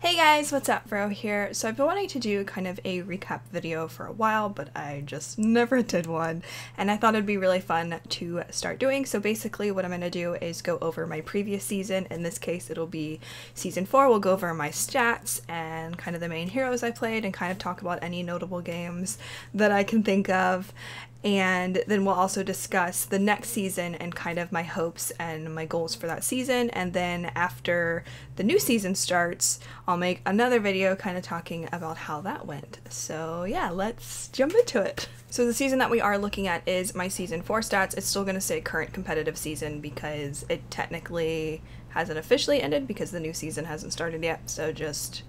Hey guys, what's up? Vero here. So I've been wanting to do kind of a recap video for a while, but I just never did one, and I thought it'd be really fun to start doing. So basically what I'm going to do is go over my previous season. In this case, it'll be season 4. We'll go over my stats and kind of the main heroes I played and kind of talk about any notable games that I can think of. And then we'll also discuss the next season and kind of my hopes and my goals for that season. And then after the new season starts, I'll make another video kind of talking about how that went. So yeah, let's jump into it. So the season that we are looking at is my season 4 stats. It's still going to say current competitive season because it technically hasn't officially ended because the new season hasn't started yet. So just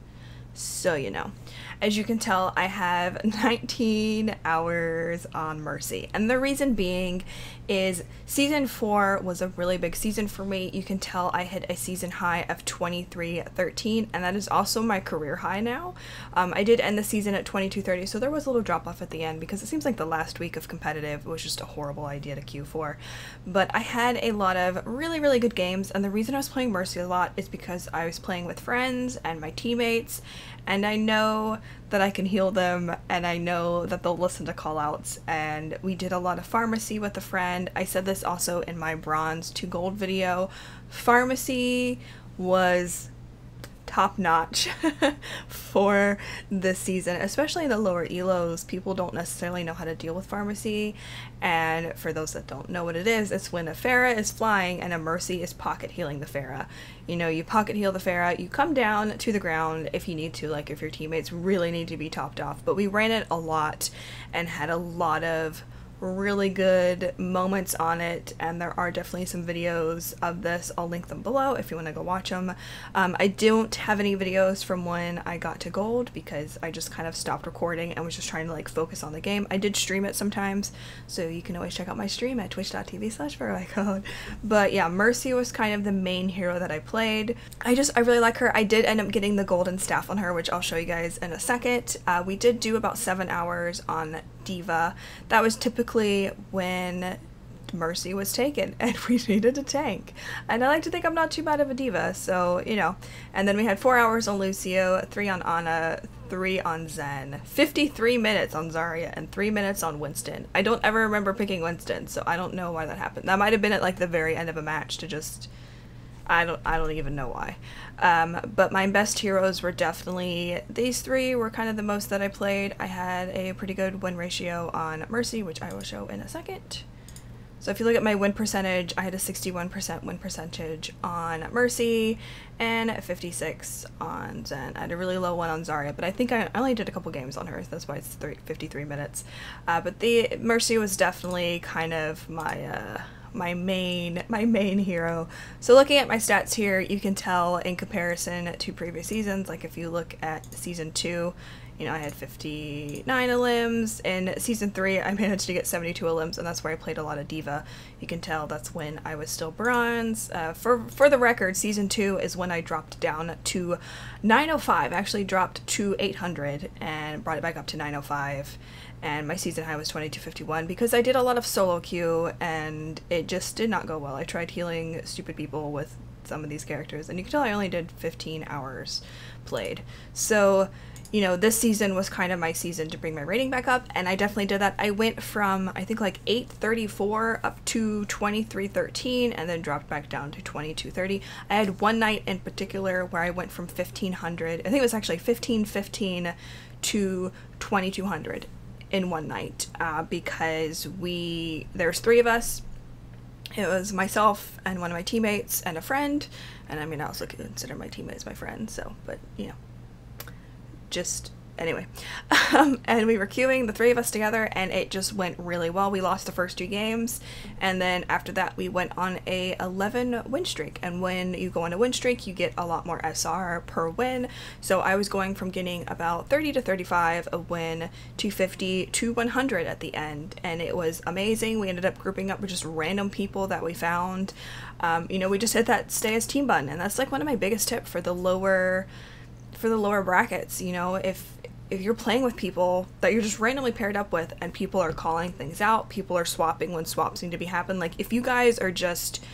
so you know. As you can tell, I have 19 hours on Mercy, and the reason being is season 4 was a really big season for me. You can tell I hit a season high of 2313, and that is also my career high now. I did end the season at 2230, so there was a little drop off at the end because it seems like the last week of competitive was just a horrible idea to queue for. But I had a lot of really good games, and the reason I was playing Mercy a lot is because I was playing with friends and my teammates, and I know that I can heal them, and I know that they'll listen to callouts. And we did a lot of pharmacy with a friend. I said this also in my bronze to gold video. Pharmacy was top notch for this season, especially in the lower elos. People don't necessarily know how to deal with pharmacy, and for those that don't know what it is, it's when a Pharah is flying and a Mercy is pocket healing the Pharah. You know, you pocket heal the Pharah, you come down to the ground if you need to, like if your teammates really need to be topped off. But we ran it a lot and had a lot of really good moments on it, and there are definitely some videos of this. I'll link them below if you want to go watch them. I don't have any videos from when I got to gold because I just kind of stopped recording and was just trying to like focus on the game. I did stream it sometimes, so you can always check out my stream at twitch.tv/Veroicone. But yeah, Mercy was kind of the main hero that I played. I really like her. I did end up getting the golden staff on her, which I'll show you guys in a second. We did do about 7 hours on Diva. That was typically when Mercy was taken and we needed a tank, and I like to think I'm not too bad of a diva, so you know. And then we had 4 hours on Lucio, 3 on Ana, 3 on Zen, 53 minutes on Zarya, and 3 minutes on Winston. I don't ever remember picking Winston, so I don't know why that happened. That might have been at like the very end of a match to just I don't even know why. But my best heroes were definitely these 3 were kind of the most that I played. I had a pretty good win ratio on Mercy, which I will show in a second. So if you look at my win percentage, I had a 61% win percentage on Mercy and 56 on Zen. I had a really low one on Zarya, but I think I only did a couple games on her, so that's why it's 53 minutes. But the Mercy was definitely kind of my main hero. So looking at my stats here, you can tell in comparison to previous seasons, like if you look at season 2, you know, I had 59 elims. In season 3, I managed to get 72 elims, and that's where I played a lot of Diva. You can tell that's when I was still bronze. For the record, season 2 is when I dropped down to 905. I actually dropped to 800 and brought it back up to 905. And my season high was 2251 because I did a lot of solo queue and it just did not go well. I tried healing stupid people with some of these characters, and you can tell I only did 15 hours played. So, you know, this season was kind of my season to bring my rating back up, and I definitely did that. I went from, I think, like 834 up to 2313 and then dropped back down to 2230. I had one night in particular where I went from 1500, I think it was actually 1515 to 2200 in one night, because there's 3 of us. It was myself and one of my teammates and a friend, and I mean, I also consider my teammates my friends, so, but you know, just anyway. And we were queuing, the 3 of us together, and it just went really well. We lost the first 2 games, and then after that we went on a 11 win streak, and when you go on a win streak you get a lot more SR per win. So I was going from getting about 30 to 35 a win to 50 to 100 at the end, and it was amazing. We ended up grouping up with just random people that we found. You know, we just hit that stay as team button, and that's like one of my biggest tips for the lower brackets. You know, if you're playing with people that you're just randomly paired up with and people are calling things out, people are swapping when swaps need to be happen, like if you guys are just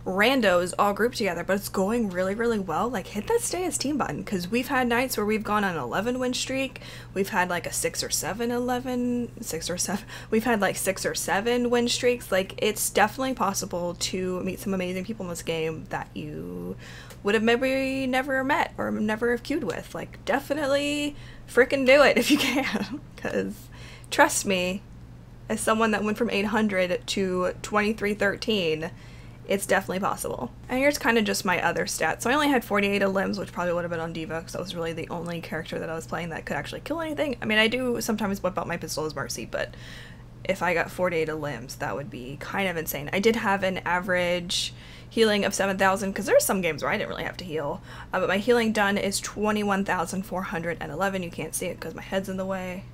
randos all grouped together, but it's going really, really well. Like, hit that stay as team button, because we've had nights where we've gone on an 11 win streak. We've had like a 6 or 7 we've had like 6 or 7 win streaks. Like, it's definitely possible to meet some amazing people in this game that you would have maybe never met or never have queued with. Like, definitely freaking do it if you can, because trust me, as someone that went from 800 to 2313, it's definitely possible. And here's kind of just my other stats. So I only had 48 of limbs, which probably would have been on Diva, because that was really the only character that I was playing that could actually kill anything. I mean, I do sometimes whip out my pistol as Mercy, but if I got 48 of limbs, that would be kind of insane. I did have an average healing of 7,000, because there's some games where I didn't really have to heal, but my healing done is 21,411. You can't see it because my head's in the way.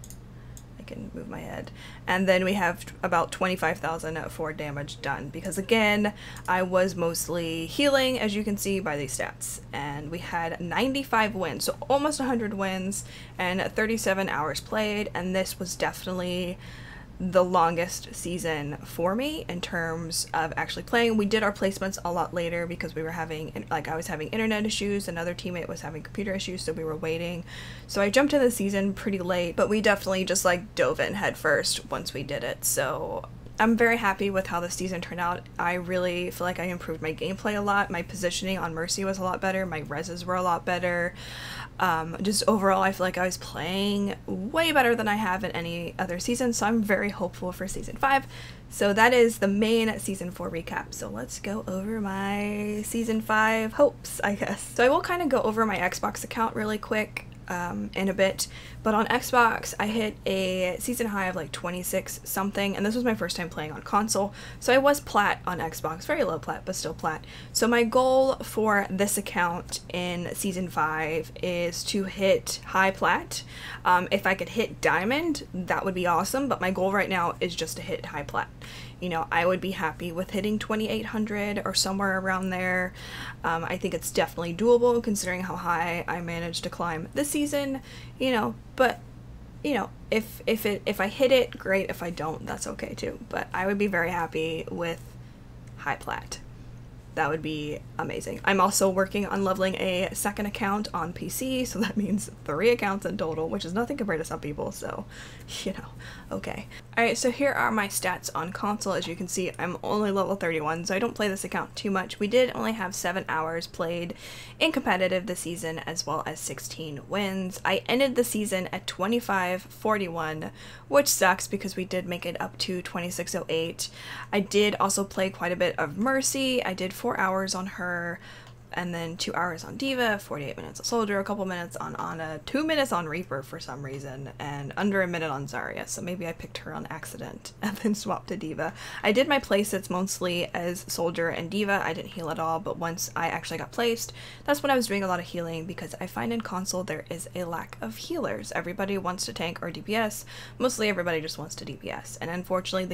Can move my head. And then we have about 25,000 for damage done, because again, I was mostly healing, as you can see by these stats, and we had 95 wins, so almost 100 wins and 37 hours played, and this was definitely the longest season for me in terms of actually playing. We did our placements a lot later because we were having, like, I was having internet issues, another teammate was having computer issues, so we were waiting. So I jumped in the season pretty late, but we definitely just like dove in head first once we did it. So I'm very happy with how the season turned out. I really feel like I improved my gameplay a lot. My positioning on Mercy was a lot better. My reses were a lot better. Just overall, I feel like I was playing way better than I have in any other season, so I'm very hopeful for Season 5. So that is the main Season 4 recap. So let's go over my Season 5 hopes, I guess. So I will kind of go over my Xbox account really quick in a bit, but on Xbox I hit a season high of like 26 something, and this was my first time playing on console, so I was plat on Xbox, very low plat, but still plat. So my goal for this account in Season 5 is to hit high plat. If I could hit diamond, that would be awesome, but my goal right now is just to hit high plat. You know, I would be happy with hitting 2,800 or somewhere around there. I think it's definitely doable considering how high I managed to climb this season, you know, but, you know, if I hit it, great. If I don't, that's okay too. But I would be very happy with high plat. That would be amazing. I'm also working on leveling a second account on PC, so that means 3 accounts in total, which is nothing compared to some people, so, you know, okay. Alright, so here are my stats on console. As you can see, I'm only level 31, so I don't play this account too much. We did only have 7 hours played in competitive this season, as well as 16 wins. I ended the season at 2541, which sucks because we did make it up to 2608. I did also play quite a bit of Mercy. I did 4 hours on her, and then 2 hours on Diva, 48 minutes on Soldier, a couple minutes on Ana, 2 minutes on Reaper for some reason, and under a minute on Zarya, so maybe I picked her on accident and then swapped to Diva. I did my playsets mostly as Soldier and Diva. I didn't heal at all, but once I actually got placed, that's when I was doing a lot of healing, because I find in console there is a lack of healers. Everybody wants to tank or DPS. Mostly everybody just wants to DPS, and unfortunately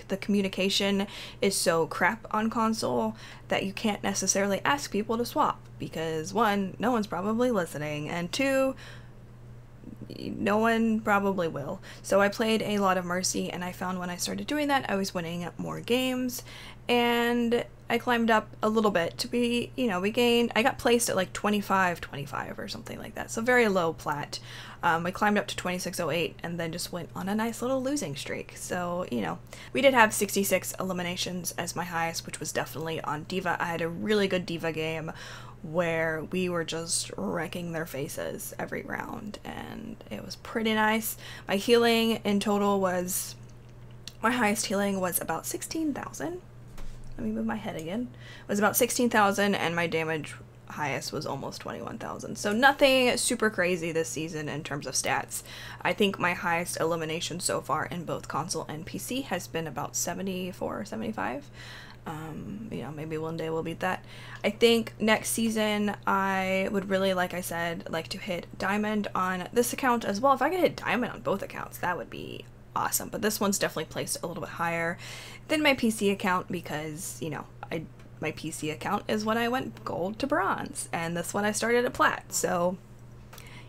the communication is so crap on console that you can't necessarily ask people to swap, because 1, no one's probably listening, and 2, no one probably will. So I played a lot of Mercy, and I found when I started doing that I was winning more games, and I climbed up a little bit to be, you know, I got placed at like 25 or something like that, so very low plat. I climbed up to 2608 and then just went on a nice little losing streak. So, you know, we did have 66 eliminations as my highest, which was definitely on Diva. I had a really good Diva game where we were just wrecking their faces every round, and it was pretty nice. My healing in total was, my highest healing was about 16,000. Let me move my head again. It was about 16,000, and my damage highest was almost 21,000. So nothing super crazy this season in terms of stats. I think my highest elimination so far in both console and PC has been about 74 or 75. You know, maybe one day we'll beat that. I think next season I would really, like I said, like to hit diamond on this account as well. If I could hit diamond on both accounts, that would be awesome. But this one's definitely placed a little bit higher than my PC account because, you know, my PC account is when I went gold to bronze, and this one I started at plat, so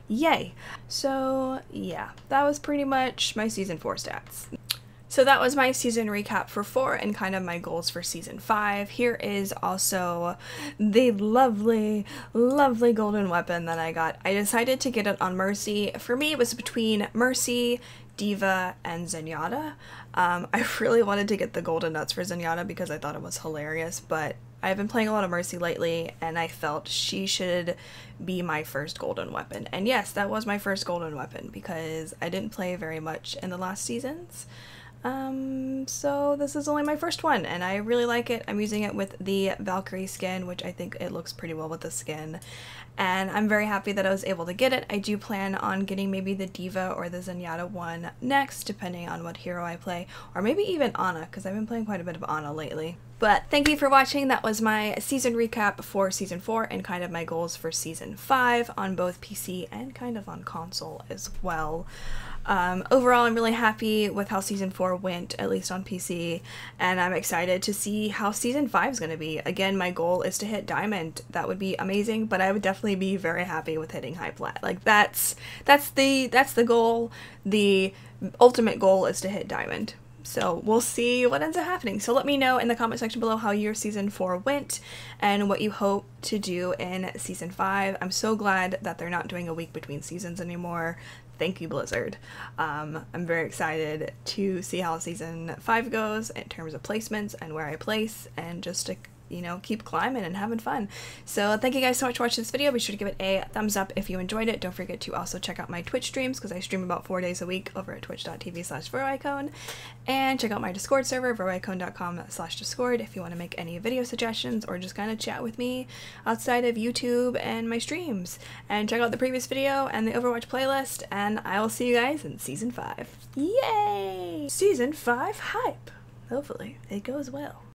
yay. So yeah, that was pretty much my season 4 stats. So that was my season recap for 4 and kind of my goals for season 5. Here is also the lovely, lovely golden weapon that I got. I decided to get it on Mercy. For me, it was between Mercy, Diva, and Zenyatta. I really wanted to get the golden nuts for Zenyatta because I thought it was hilarious, but I've been playing a lot of Mercy lately, and I felt she should be my first golden weapon. And yes, that was my first golden weapon because I didn't play very much in the last seasons. So this is only my first one, and I really like it. I'm using it with the Valkyrie skin, which I think it looks pretty well with the skin. And I'm very happy that I was able to get it. I do plan on getting maybe the Diva or the Zenyatta one next, depending on what hero I play, or maybe even Ana, because I've been playing quite a bit of Ana lately. But thank you for watching. That was my season recap for season 4 and kind of my goals for season 5 on both PC and kind of on console as well. Overall, I'm really happy with how season 4 went, at least on PC, and I'm excited to see how season 5 is going to be. Again, my goal is to hit diamond. That would be amazing, but I would definitely be very happy with hitting high plat. Like that's the goal. The ultimate goal is to hit diamond. So we'll see what ends up happening. So let me know in the comment section below how your season 4 went and what you hope to do in season 5. I'm so glad that they're not doing a week between seasons anymore. Thank you, Blizzard. I'm very excited to see how season 5 goes in terms of placements and where I place, and just to, you know, keep climbing and having fun. So thank you guys so much for watching this video. Be sure to give it a thumbs up if you enjoyed it. Don't forget to also check out my Twitch streams, because I stream about 4 days a week over at twitch.tv/Veroicone. And check out my Discord server, veroicone.com/Discord, if you want to make any video suggestions or just kind of chat with me outside of YouTube and my streams. And check out the previous video and the Overwatch playlist, and I will see you guys in season 5. Yay! Season 5 hype. Hopefully it goes well.